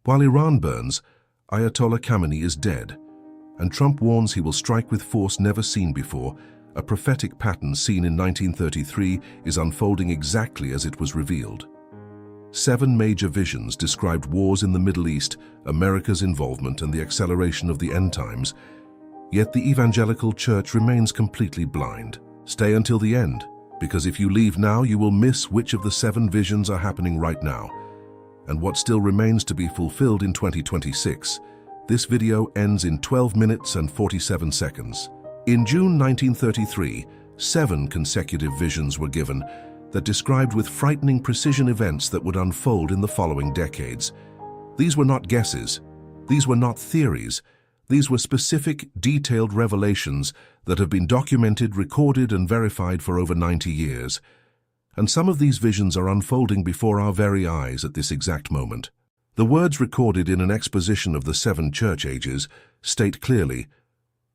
While Iran burns, Ayatollah Khamenei is dead, and Trump warns he will strike with force never seen before. A prophetic pattern seen in 1933 is unfolding exactly as it was revealed. 7 major visions described wars in the Middle East, America's involvement, and the acceleration of the end times. Yet the evangelical church remains completely blind. Stay until the end, because if you leave now, you will miss which of the 7 visions are happening right now, and what still remains to be fulfilled in 2026. This video ends in 12 minutes and 47 seconds. In June 1933, 7 consecutive visions were given that described with frightening precision events that would unfold in the following decades. These were not guesses. These were not theories. These were specific, detailed revelations that have been documented, recorded, and verified for over 90 years. And some of these visions are unfolding before our very eyes at this exact moment. The words recorded in an exposition of the 7 church ages state clearly,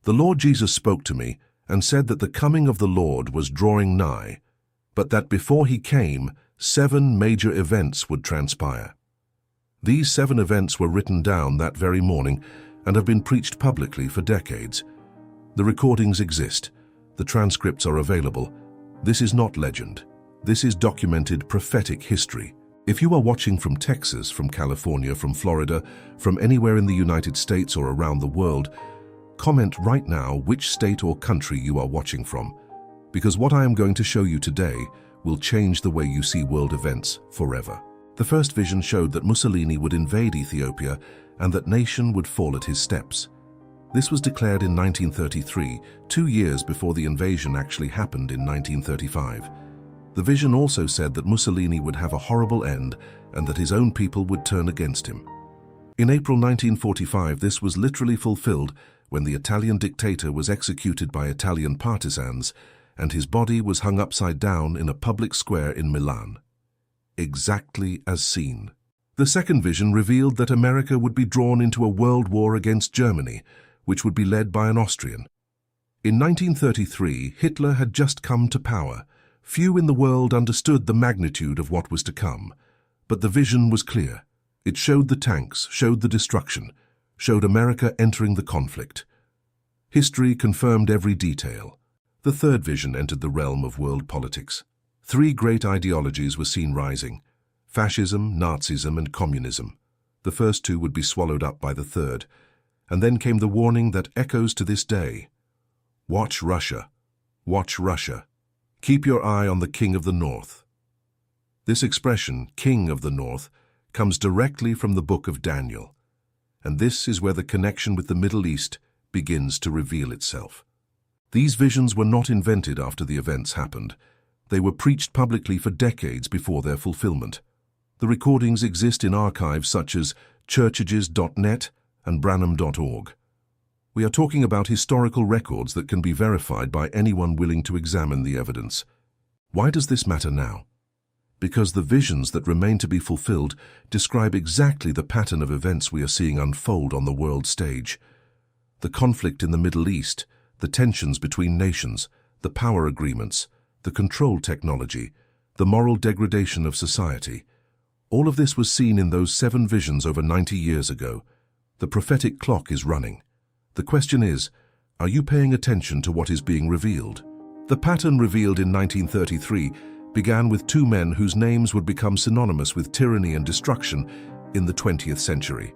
"The Lord Jesus spoke to me and said that the coming of the Lord was drawing nigh, but that before he came, 7 major events would transpire." These 7 events were written down that very morning and have been preached publicly for decades. The recordings exist. The transcripts are available. This is not legend. This is documented prophetic history. If you are watching from Texas, from California, from Florida, from anywhere in the United States or around the world, comment right now which state or country you are watching from, because what I am going to show you today will change the way you see world events forever. The first vision showed that Mussolini would invade Ethiopia and that nation would fall at his steps. This was declared in 1933, 2 years before the invasion actually happened in 1935. The vision also said that Mussolini would have a horrible end and that his own people would turn against him. In April 1945, this was literally fulfilled when the Italian dictator was executed by Italian partisans and his body was hung upside down in a public square in Milan. Exactly as seen. The second vision revealed that America would be drawn into a world war against Germany, which would be led by an Austrian. In 1933, Hitler had just come to power. Few in the world understood the magnitude of what was to come, but the vision was clear. It showed the tanks, showed the destruction, showed America entering the conflict. History confirmed every detail. The third vision entered the realm of world politics. 3 great ideologies were seen rising: fascism, Nazism, and communism. The first 2 would be swallowed up by the third, and then came the warning that echoes to this day. Watch Russia. Watch Russia. Keep your eye on the King of the North. This expression, King of the North, comes directly from the book of Daniel, and this is where the connection with the Middle East begins to reveal itself. These visions were not invented after the events happened. They were preached publicly for decades before their fulfillment. The recordings exist in archives such as churchages.net and branham.org. We are talking about historical records that can be verified by anyone willing to examine the evidence. Why does this matter now? Because the visions that remain to be fulfilled describe exactly the pattern of events we are seeing unfold on the world stage. The conflict in the Middle East, the tensions between nations, the power agreements, the control technology, the moral degradation of society. All of this was seen in those 7 visions over 90 years ago. The prophetic clock is running. The question is, are you paying attention to what is being revealed? The pattern revealed in 1933 began with 2 men whose names would become synonymous with tyranny and destruction in the 20th century.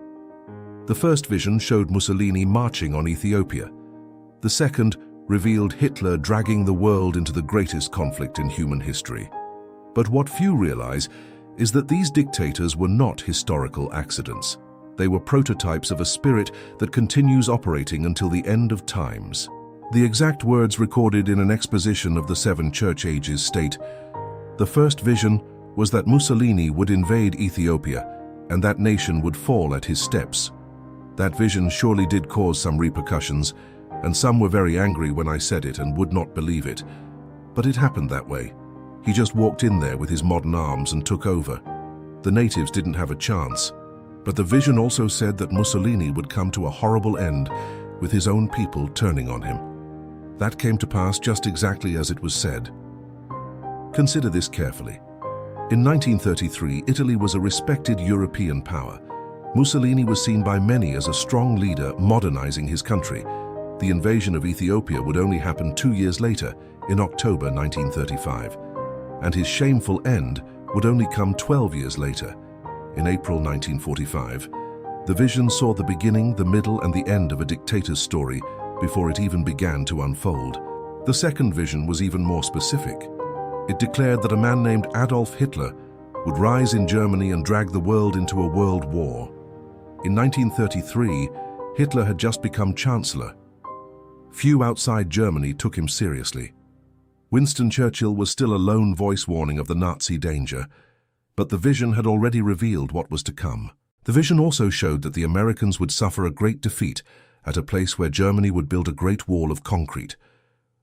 The first vision showed Mussolini marching on Ethiopia. The second revealed Hitler dragging the world into the greatest conflict in human history. But what few realize is that these dictators were not historical accidents. They were prototypes of a spirit that continues operating until the end of times. The exact words recorded in an exposition of the 7 church ages state, "The first vision was that Mussolini would invade Ethiopia and that nation would fall at his steps." That vision surely did cause some repercussions, and some were very angry when I said it and would not believe it. But it happened that way. He just walked in there with his modern arms and took over. The natives didn't have a chance. But the vision also said that Mussolini would come to a horrible end with his own people turning on him. That came to pass just exactly as it was said. Consider this carefully. In 1933, Italy was a respected European power. Mussolini was seen by many as a strong leader modernizing his country. The invasion of Ethiopia would only happen 2 years later, in October 1935, and his shameful end would only come 12 years later, in April 1945. The vision saw the beginning, the middle, and the end of a dictator's story before it even began to unfold. The second vision was even more specific. It declared that a man named Adolf Hitler would rise in Germany and drag the world into a world war. In 1933, Hitler had just become Chancellor. Few outside Germany took him seriously. Winston Churchill was still a lone voice warning of the Nazi danger, but the vision had already revealed what was to come. The vision also showed that the Americans would suffer a great defeat at a place where Germany would build a great wall of concrete.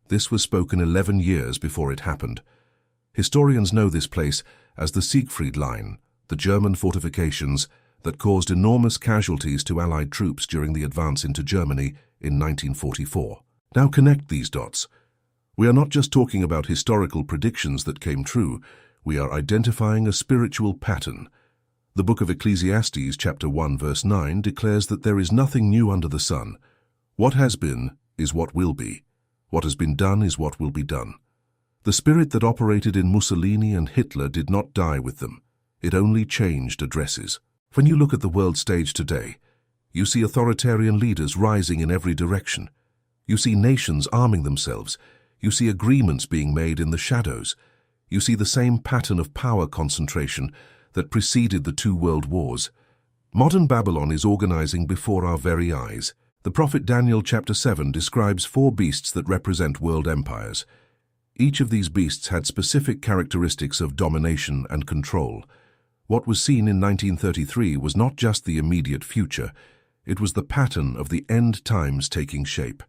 This was spoken 11 years before it happened. Historians know this place as the Siegfried Line, the German fortifications that caused enormous casualties to Allied troops during the advance into Germany in 1944. Now connect these dots. We are not just talking about historical predictions that came true, we are identifying a spiritual pattern. The book of Ecclesiastes, chapter 1, verse 9, declares that there is nothing new under the sun. What has been is what will be. What has been done is what will be done. The spirit that operated in Mussolini and Hitler did not die with them. It only changed addresses. When you look at the world stage today, you see authoritarian leaders rising in every direction. You see nations arming themselves. You see agreements being made in the shadows. You see the same pattern of power concentration that preceded the 2 world wars. Modern Babylon is organizing before our very eyes. The prophet Daniel chapter 7 describes 4 beasts that represent world empires. Each of these beasts had specific characteristics of domination and control. What was seen in 1933 was not just the immediate future, it was the pattern of the end times taking shape.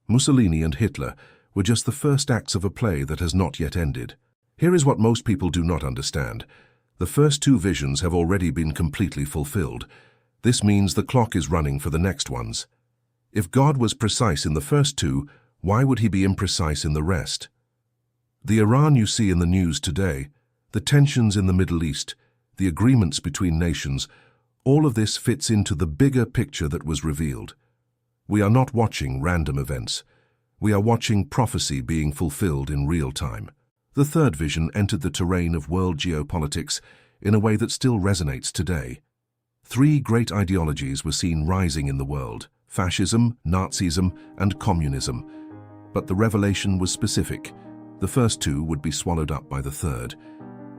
Mussolini and Hitler were just the first acts of a play that has not yet ended. Here is what most people do not understand. The first 2 visions have already been completely fulfilled. This means the clock is running for the next ones. If God was precise in the first 2, why would he be imprecise in the rest? The Iran you see in the news today, the tensions in the Middle East, the agreements between nations, all of this fits into the bigger picture that was revealed. We are not watching random events. We are watching prophecy being fulfilled in real time. The third vision entered the terrain of world geopolitics in a way that still resonates today. 3 great ideologies were seen rising in the world: fascism, Nazism, and communism. But the revelation was specific. The first 2 would be swallowed up by the third.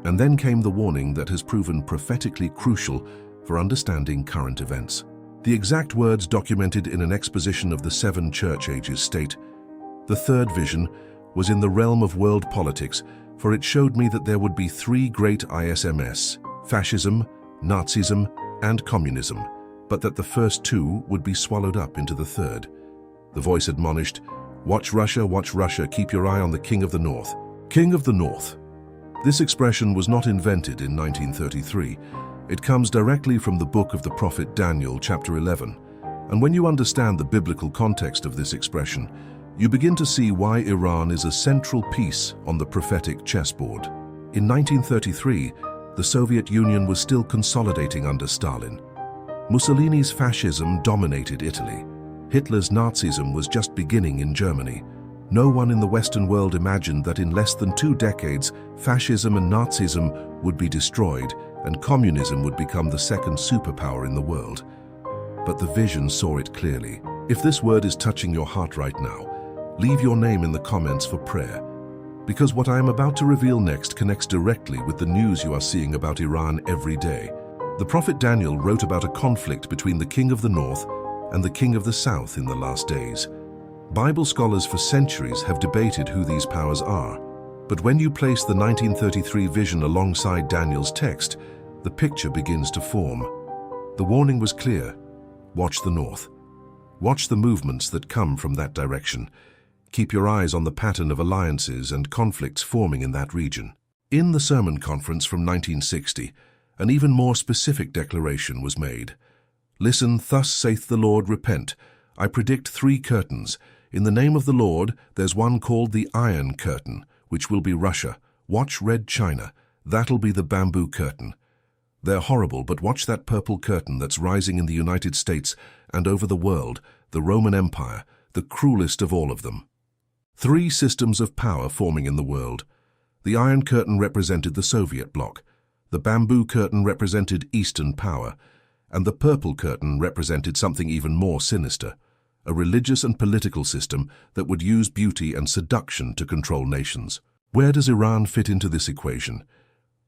And then came the warning that has proven prophetically crucial for understanding current events. The exact words documented in an exposition of the 7 church ages state, "The third vision was in the realm of world politics, for it showed me that there would be 3 great ISMS, fascism, Nazism, and communism, but that the first 2 would be swallowed up into the third." The voice admonished, watch Russia, keep your eye on the King of the North." King of the North. This expression was not invented in 1933. It comes directly from the book of the prophet Daniel, chapter 11. And when you understand the biblical context of this expression, you begin to see why Iran is a central piece on the prophetic chessboard. In 1933, the Soviet Union was still consolidating under Stalin. Mussolini's fascism dominated Italy. Hitler's Nazism was just beginning in Germany. No one in the Western world imagined that in less than 2 decades, fascism and Nazism would be destroyed and communism would become the second superpower in the world. But the vision saw it clearly. If this word is touching your heart right now, leave your name in the comments for prayer, because what I am about to reveal next connects directly with the news you are seeing about Iran every day. The prophet Daniel wrote about a conflict between the King of the North and the King of the South in the last days. Bible scholars for centuries have debated who these powers are, but when you place the 1933 vision alongside Daniel's text, the picture begins to form. The warning was clear: watch the north. Watch the movements that come from that direction. Keep your eyes on the pattern of alliances and conflicts forming in that region. In the sermon conference from 1960, an even more specific declaration was made. "Listen, thus saith the Lord, repent. I predict 3 curtains. In the name of the Lord, there's one called the Iron Curtain, which will be Russia. Watch Red China. That'll be the bamboo curtain. They're horrible, but watch that purple curtain that's rising in the United States and over the world, the Roman Empire, the cruelest of all of them. 3 systems of power forming in the world. The Iron Curtain represented the Soviet bloc, the Bamboo Curtain represented Eastern power, and the Purple Curtain represented something even more sinister, a religious and political system that would use beauty and seduction to control nations. Where does Iran fit into this equation?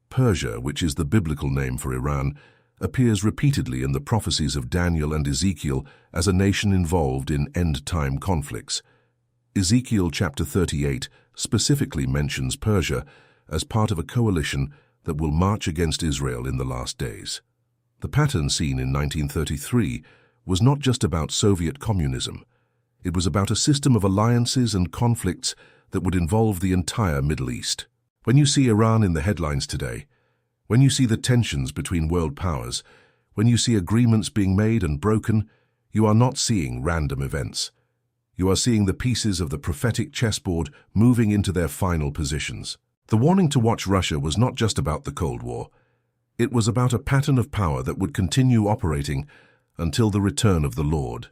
Persia, which is the biblical name for Iran, appears repeatedly in the prophecies of Daniel and Ezekiel as a nation involved in end-time conflicts. Ezekiel chapter 38 specifically mentions Persia as part of a coalition that will march against Israel in the last days. The pattern seen in 1933 was not just about Soviet communism. It was about a system of alliances and conflicts that would involve the entire Middle East. When you see Iran in the headlines today, when you see the tensions between world powers, when you see agreements being made and broken, you are not seeing random events. You are seeing the pieces of the prophetic chessboard moving into their final positions. The warning to watch Russia was not just about the Cold War. It was about a pattern of power that would continue operating until the return of the Lord.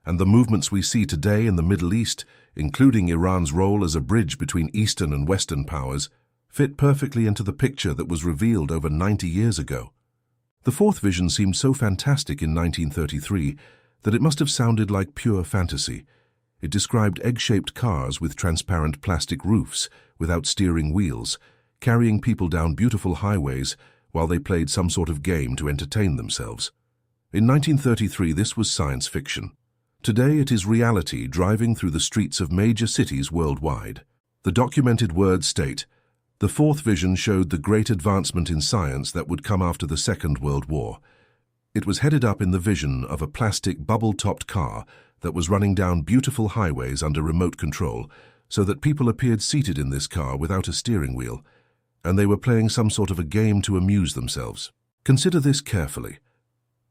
And the movements we see today in the Middle East, including Iran's role as a bridge between Eastern and Western powers, fit perfectly into the picture that was revealed over 90 years ago. The fourth vision seemed so fantastic in 1933 that it must have sounded like pure fantasy. It described egg-shaped cars with transparent plastic roofs, without steering wheels, carrying people down beautiful highways while they played some sort of game to entertain themselves. In 1933, this was science fiction. Today, it is reality driving through the streets of major cities worldwide. The documented words state, "The fourth vision showed the great advancement in science that would come after the Second World War. It was headed up in the vision of a plastic bubble-topped car that was running down beautiful highways under remote control, so that people appeared seated in this car without a steering wheel, and they were playing some sort of a game to amuse themselves." Consider this carefully.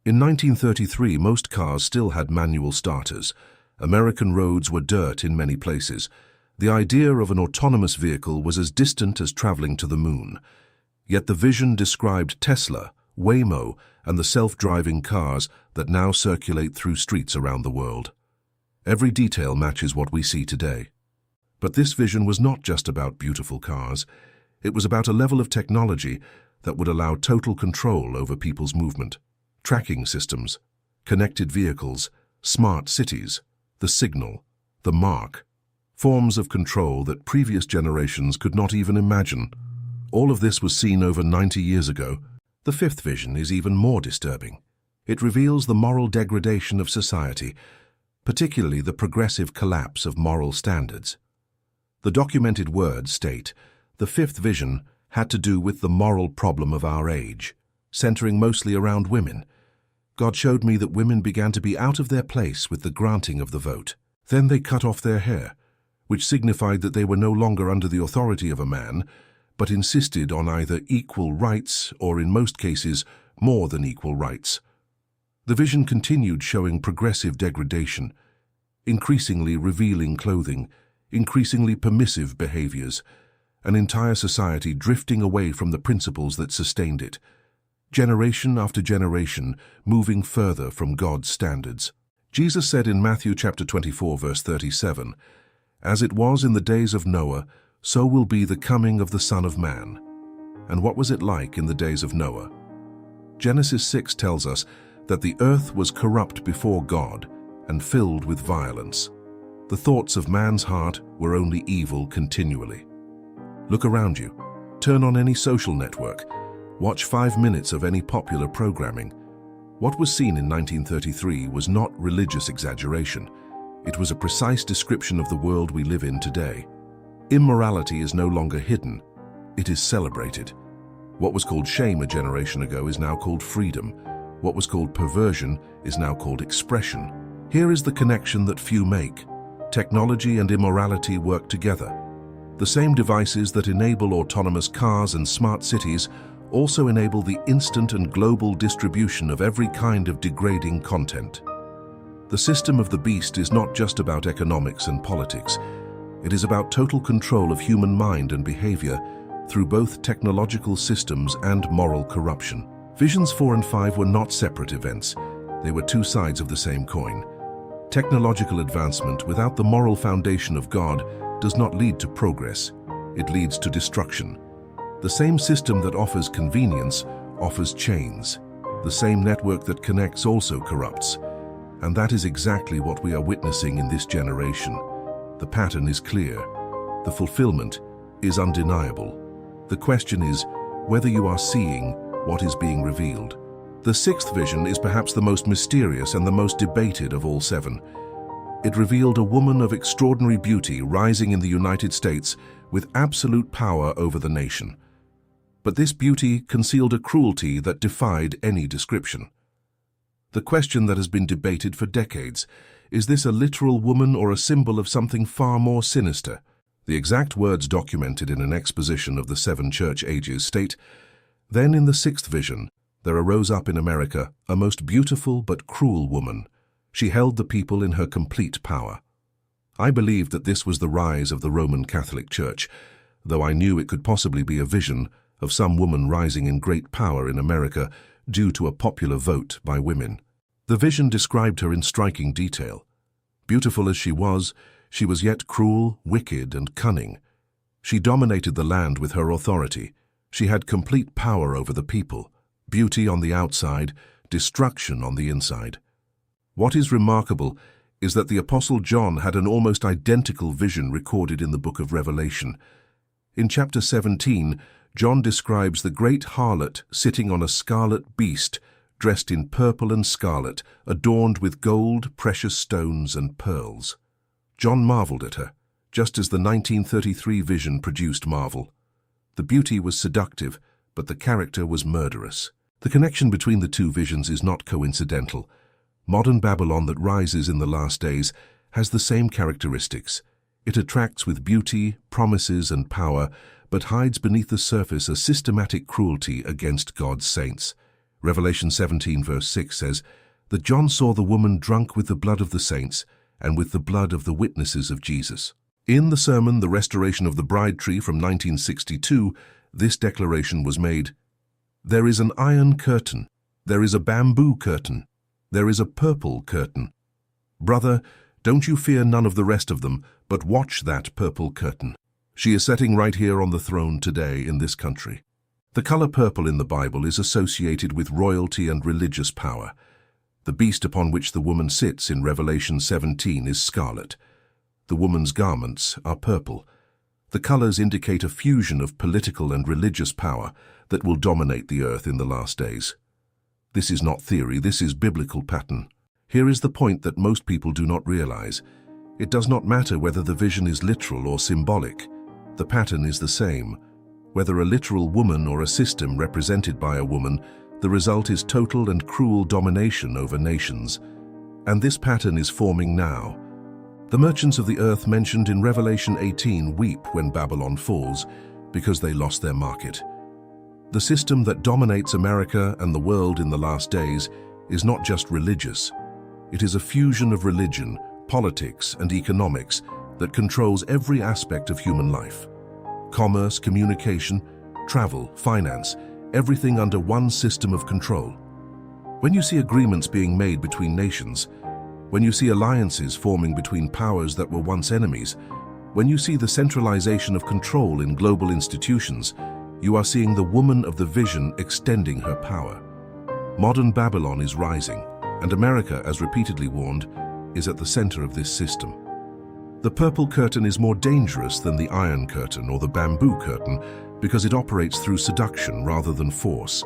In 1933, most cars still had manual starters. American roads were dirt in many places. The idea of an autonomous vehicle was as distant as traveling to the moon. Yet the vision described Tesla, Waymo, and the self-driving cars that now circulate through streets around the world. Every detail matches what we see today. But this vision was not just about beautiful cars. It was about a level of technology that would allow total control over people's movement. Tracking systems, connected vehicles, smart cities, the signal, the mark, forms of control that previous generations could not even imagine. All of this was seen over 90 years ago. The fifth vision is even more disturbing. It reveals the moral degradation of society, particularly the progressive collapse of moral standards. The documented words state, "The fifth vision had to do with the moral problem of our age, centering mostly around women. God showed me that women began to be out of their place with the granting of the vote. Then they cut off their hair, which signified that they were no longer under the authority of a man, but insisted on either equal rights or, in most cases, more than equal rights." The vision continued showing progressive degradation, increasingly revealing clothing, increasingly permissive behaviors, an entire society drifting away from the principles that sustained it. Generation after generation, moving further from God's standards. Jesus said in Matthew chapter 24, verse 37, "As it was in the days of Noah, so will be the coming of the Son of Man." And what was it like in the days of Noah? Genesis 6 tells us that the earth was corrupt before God and filled with violence. The thoughts of man's heart were only evil continually. Look around you. Turn on any social network. Watch 5 minutes of any popular programming. What was seen in 1933 was not religious exaggeration. It was a precise description of the world we live in today. Immorality is no longer hidden. It is celebrated. What was called shame a generation ago is now called freedom. What was called perversion is now called expression. Here is the connection that few make. Technology and immorality work together. The same devices that enable autonomous cars and smart cities also enable the instant and global distribution of every kind of degrading content. The system of the beast is not just about economics and politics. It is about total control of human mind and behavior through both technological systems and moral corruption. Visions 4 and 5 were not separate events. They were two sides of the same coin. Technological advancement without the moral foundation of God does not lead to progress. It leads to destruction. The same system that offers convenience offers chains. The same network that connects also corrupts. And that is exactly what we are witnessing in this generation. The pattern is clear. The fulfillment is undeniable. The question is whether you are seeing what is being revealed. The sixth vision is perhaps the most mysterious and the most debated of all seven. It revealed a woman of extraordinary beauty rising in the United States with absolute power over the nation. But this beauty concealed a cruelty that defied any description. The question that has been debated for decades: is this a literal woman or a symbol of something far more sinister? The exact words documented in an exposition of the 7 church ages state, "Then in the sixth vision, there arose up in America a most beautiful but cruel woman. She held the people in her complete power." I believed that this was the rise of the Roman Catholic Church, though I knew it could possibly be a vision of some woman rising in great power in America due to a popular vote by women. The vision described her in striking detail. Beautiful as she was yet cruel, wicked, and cunning. She dominated the land with her authority. She had complete power over the people. Beauty on the outside, destruction on the inside. What is remarkable is that the Apostle John had an almost identical vision recorded in the book of Revelation. In chapter 17, John describes the great harlot sitting on a scarlet beast, dressed in purple and scarlet, adorned with gold, precious stones, and pearls. John marveled at her, just as the 1933 vision produced marvel. The beauty was seductive, but the character was murderous. The connection between the two visions is not coincidental. Modern Babylon that rises in the last days has the same characteristics. It attracts with beauty, promises, and power, but hides beneath the surface a systematic cruelty against God's saints. Revelation 17 verse 6 says that John saw the woman drunk with the blood of the saints and with the blood of the witnesses of Jesus. In the sermon, The Restoration of the Bride Tree from 1962, this declaration was made: "There is an iron curtain, there is a bamboo curtain, there is a purple curtain. Brother, don't you fear none of the rest of them, but watch that purple curtain. She is sitting right here on the throne today in this country." The color purple in the Bible is associated with royalty and religious power. The beast upon which the woman sits in Revelation 17 is scarlet. The woman's garments are purple. The colors indicate a fusion of political and religious power that will dominate the earth in the last days. This is not theory, this is biblical pattern. Here is the point that most people do not realize. It does not matter whether the vision is literal or symbolic. The pattern is the same. Whether a literal woman or a system represented by a woman, the result is total and cruel domination over nations. And this pattern is forming now. The merchants of the earth mentioned in Revelation 18 weep when Babylon falls because they lost their market. The system that dominates America and the world in the last days is not just religious. It is a fusion of religion, politics, and economics that controls every aspect of human life. Commerce, communication, travel, finance, everything under one system of control. When you see agreements being made between nations, when you see alliances forming between powers that were once enemies, when you see the centralization of control in global institutions, you are seeing the woman of the vision extending her power. Modern Babylon is rising, and America, as repeatedly warned, is at the center of this system. The purple curtain is more dangerous than the iron curtain or the bamboo curtain because it operates through seduction rather than force.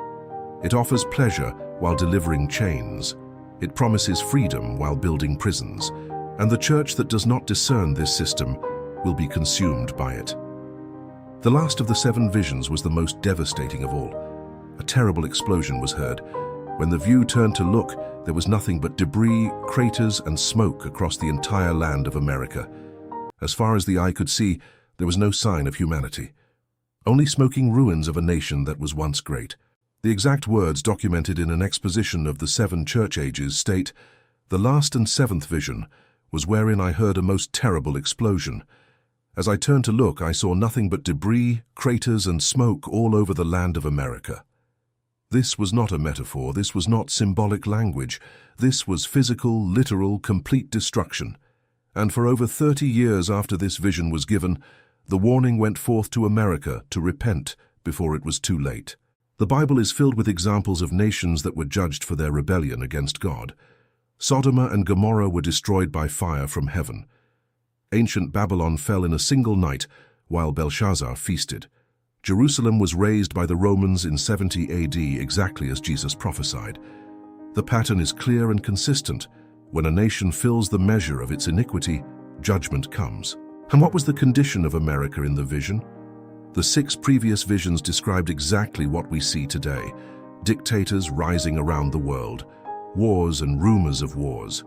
It offers pleasure while delivering chains. It promises freedom while building prisons. And the church that does not discern this system will be consumed by it. The last of the 7 visions was the most devastating of all. A terrible explosion was heard. When the view turned to look, there was nothing but debris, craters, and smoke across the entire land of America. As far as the eye could see, there was no sign of humanity. Only smoking ruins of a nation that was once great. The exact words documented in an exposition of the 7 church ages state, "The last and 7th vision was wherein I heard a most terrible explosion. As I turned to look, I saw nothing but debris, craters, and smoke all over the land of America." This was not a metaphor, this was not symbolic language. This was physical, literal, complete destruction. And for over 30 years after this vision was given, the warning went forth to America to repent before it was too late. The Bible is filled with examples of nations that were judged for their rebellion against God. Sodom and Gomorrah were destroyed by fire from heaven. Ancient Babylon fell in a single night while Belshazzar feasted. Jerusalem was razed by the Romans in 70 AD, exactly as Jesus prophesied. The pattern is clear and consistent. When a nation fills the measure of its iniquity, judgment comes. And what was the condition of America in the vision? The 6 previous visions described exactly what we see today: dictators rising around the world, wars and rumors of wars,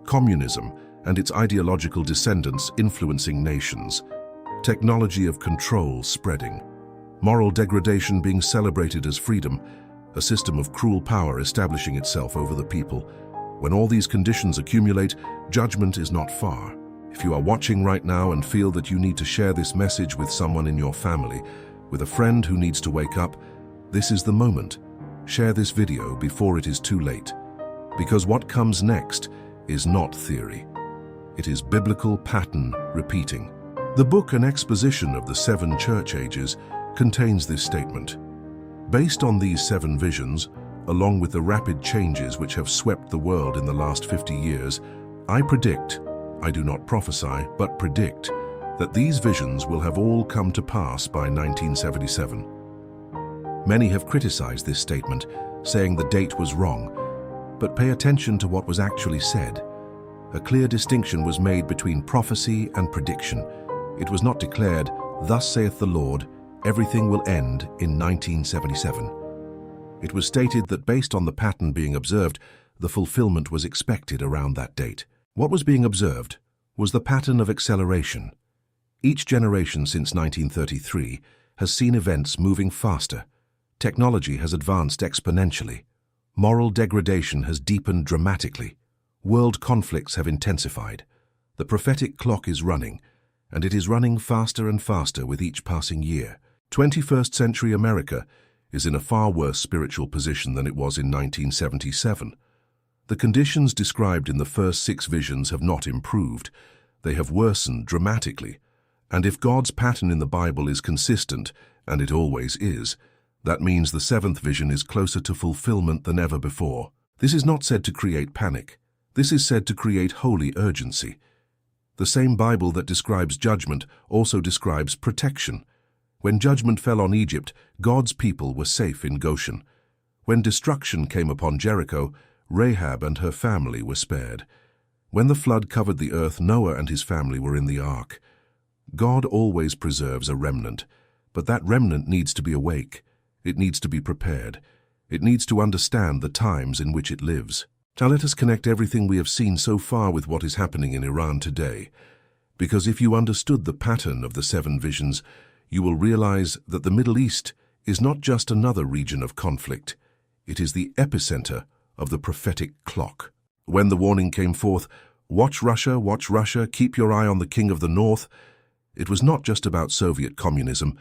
communism and its ideological descendants influencing nations, technology of control spreading, moral degradation being celebrated as freedom, a system of cruel power establishing itself over the people. When all these conditions accumulate, judgment is not far. If you are watching right now and feel that you need to share this message with someone in your family, with a friend who needs to wake up, this is the moment. Share this video before it is too late. Because what comes next is not theory. It is biblical pattern repeating. The book An Exposition of the 7 Church Ages contains this statement. Based on these 7 visions, along with the rapid changes which have swept the world in the last 50 years, I predict, I do not prophesy, but predict, that these visions will have all come to pass by 1977. Many have criticized this statement, saying the date was wrong, but pay attention to what was actually said. A clear distinction was made between prophecy and prediction. It was not declared, "Thus saith the Lord, everything will end in 1977. It was stated that based on the pattern being observed, the fulfillment was expected around that date. What was being observed was the pattern of acceleration. Each generation since 1933 has seen events moving faster. Technology has advanced exponentially. Moral degradation has deepened dramatically. World conflicts have intensified. The prophetic clock is running, and it is running faster and faster with each passing year. 21st century America is in a far worse spiritual position than it was in 1977. The conditions described in the first 6 visions have not improved. They have worsened dramatically. And if God's pattern in the Bible is consistent, and it always is, that means the 7th vision is closer to fulfillment than ever before. This is not said to create panic. This is said to create holy urgency. The same Bible that describes judgment also describes protection. When judgment fell on Egypt, God's people were safe in Goshen. When destruction came upon Jericho, Rahab and her family were spared. When the flood covered the earth, Noah and his family were in the ark. God always preserves a remnant, but that remnant needs to be awake. It needs to be prepared. It needs to understand the times in which it lives. Now let us connect everything we have seen so far with what is happening in Iran today. Because if you understood the pattern of the 7 visions, you will realize that the Middle East is not just another region of conflict. It is the epicenter of the prophetic clock. When the warning came forth, watch Russia, keep your eye on the king of the north, it was not just about Soviet communism.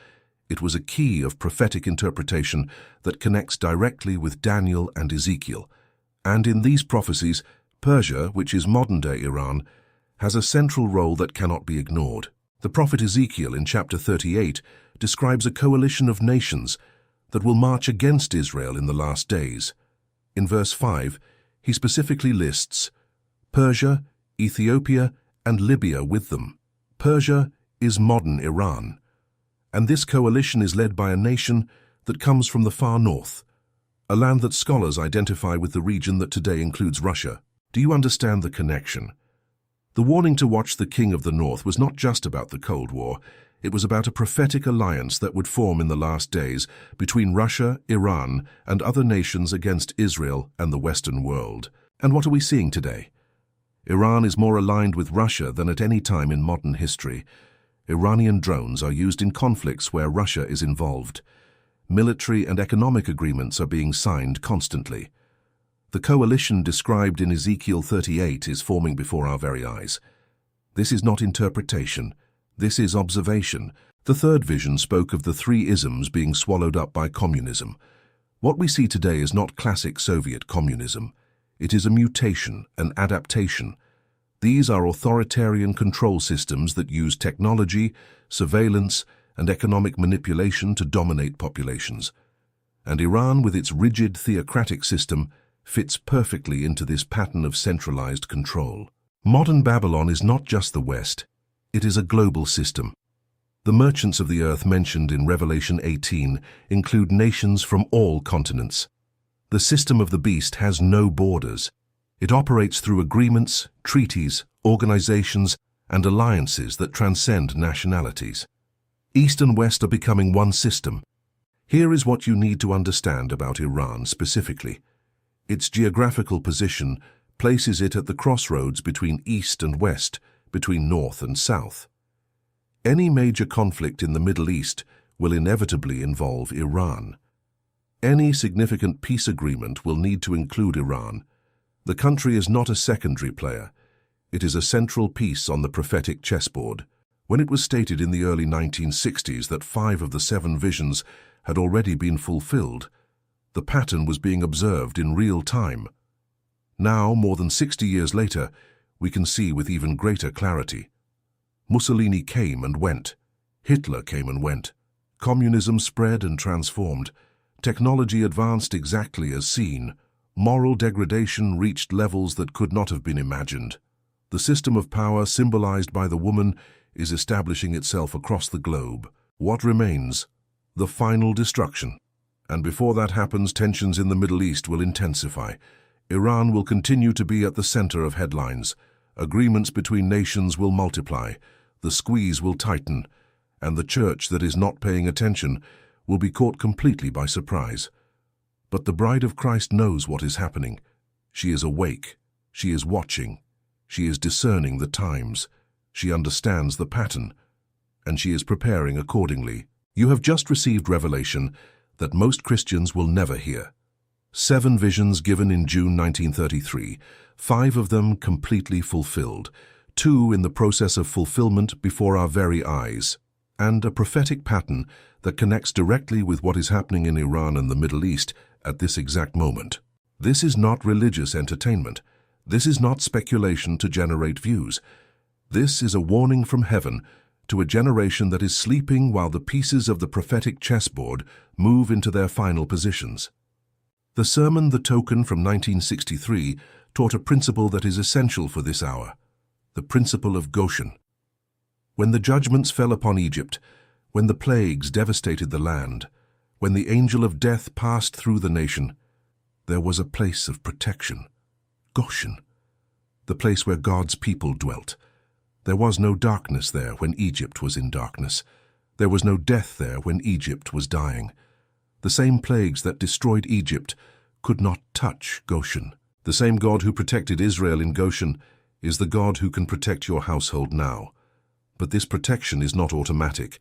It was a key of prophetic interpretation that connects directly with Daniel and Ezekiel. And in these prophecies, Persia, which is modern-day Iran, has a central role that cannot be ignored. The prophet Ezekiel in chapter 38 describes a coalition of nations that will march against Israel in the last days. In verse 5, he specifically lists Persia, Ethiopia, and Libya with them. Persia is modern Iran, and this coalition is led by a nation that comes from the far north, a land that scholars identify with the region that today includes Russia. Do you understand the connection? The warning to watch the king of the north was not just about the Cold War. It was about a prophetic alliance that would form in the last days between Russia, Iran, and other nations against Israel and the Western world. And what are we seeing today? Iran is more aligned with Russia than at any time in modern history. Iranian drones are used in conflicts where Russia is involved. Military and economic agreements are being signed constantly. The coalition described in Ezekiel 38 is forming before our very eyes. This is not interpretation. This is observation. The 3rd vision spoke of the 3 isms being swallowed up by communism. What we see today is not classic Soviet communism. It is a mutation, an adaptation. These are authoritarian control systems that use technology, surveillance, and economic manipulation to dominate populations. And Iran, with its rigid theocratic system, fits perfectly into this pattern of centralized control. Modern Babylon is not just the West, it is a global system. The merchants of the earth mentioned in Revelation 18 include nations from all continents. The system of the beast has no borders. It operates through agreements, treaties, organizations, and alliances that transcend nationalities. East and West are becoming one system. Here is what you need to understand about Iran specifically. Its geographical position places it at the crossroads between East and West, between North and South. Any major conflict in the Middle East will inevitably involve Iran. Any significant peace agreement will need to include Iran. The country is not a secondary player. It is a central piece on the prophetic chessboard. When it was stated in the early 1960s that 5 of the 7 visions had already been fulfilled, the pattern was being observed in real time. Now, more than 60 years later, we can see with even greater clarity. Mussolini came and went. Hitler came and went. Communism spread and transformed. Technology advanced exactly as seen. Moral degradation reached levels that could not have been imagined. The system of power symbolized by the woman is establishing itself across the globe. What remains? The final destruction. And before that happens, tensions in the Middle East will intensify. Iran will continue to be at the center of headlines. Agreements between nations will multiply. The squeeze will tighten. And the church that is not paying attention will be caught completely by surprise. But the bride of Christ knows what is happening. She is awake. She is watching. She is discerning the times. She understands the pattern. And she is preparing accordingly. You have just received revelation that most Christians will never hear. 7 visions given in June 1933, 5 of them completely fulfilled, 2 in the process of fulfillment before our very eyes, and a prophetic pattern that connects directly with what is happening in Iran and the Middle East at this exact moment. This is not religious entertainment. This is not speculation to generate views. This is a warning from heaven to a generation that is sleeping while the pieces of the prophetic chessboard move into their final positions. The sermon The Token from 1963 taught a principle that is essential for this hour, the principle of Goshen. When the judgments fell upon Egypt, when the plagues devastated the land, when the angel of death passed through the nation, there was a place of protection, Goshen, the place where God's people dwelt. There was no darkness there when Egypt was in darkness. There was no death there when Egypt was dying. The same plagues that destroyed Egypt could not touch Goshen. The same God who protected Israel in Goshen is the God who can protect your household now. But this protection is not automatic.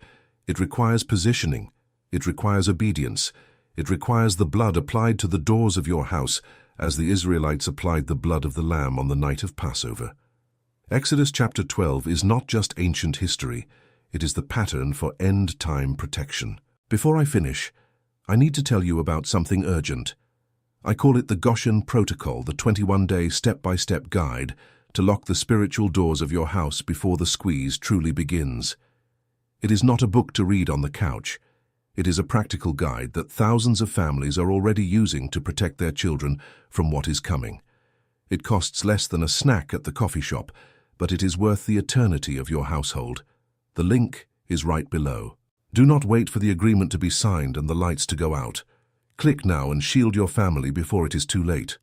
It requires positioning. It requires obedience. It requires the blood applied to the doors of your house as the Israelites applied the blood of the Lamb on the night of Passover. Exodus chapter 12 is not just ancient history. It is the pattern for end-time protection. Before I finish, I need to tell you about something urgent. I call it the Goshen Protocol, the 21-day step-by-step guide to lock the spiritual doors of your house before the squeeze truly begins. It is not a book to read on the couch. It is a practical guide that thousands of families are already using to protect their children from what is coming. It costs less than a snack at the coffee shop, but it is worth the eternity of your household. The link is right below. Do not wait for the agreement to be signed and the lights to go out. Click now and shield your family before it is too late.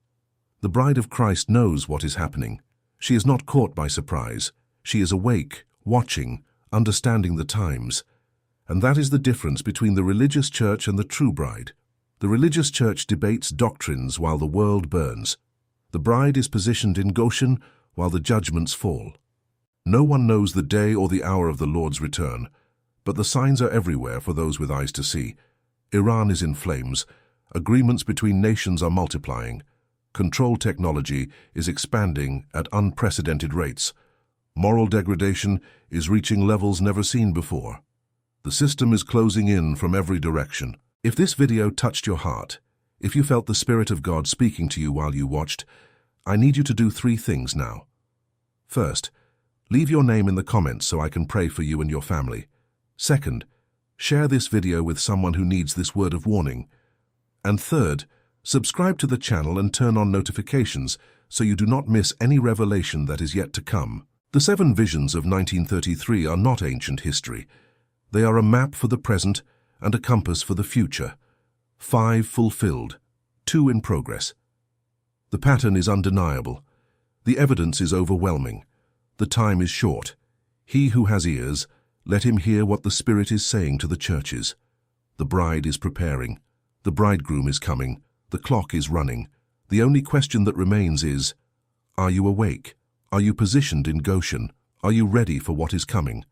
The bride of Christ knows what is happening. She is not caught by surprise. She is awake, watching, understanding the times. And that is the difference between the religious church and the true bride. The religious church debates doctrines while the world burns. The bride is positioned in Goshen while the judgments fall. No one knows the day or the hour of the Lord's return, but the signs are everywhere for those with eyes to see. Iran is in flames. Agreements between nations are multiplying. Control technology is expanding at unprecedented rates. Moral degradation is reaching levels never seen before. The system is closing in from every direction. If this video touched your heart, If you felt the Spirit of God speaking to you while you watched, I need you to do 3 things now. First, leave your name in the comments so I can pray for you and your family. Second, share this video with someone who needs this word of warning. And third, subscribe to the channel and turn on notifications so you do not miss any revelation that is yet to come. The 7 visions of 1933 are not ancient history. They are a map for the present and a compass for the future. 5 fulfilled, 2 in progress. The pattern is undeniable. The evidence is overwhelming. The time is short. He who has ears, let him hear what the Spirit is saying to the churches. The bride is preparing. The bridegroom is coming. The clock is running. The only question that remains is, are you awake? Are you positioned in Goshen? Are you ready for what is coming?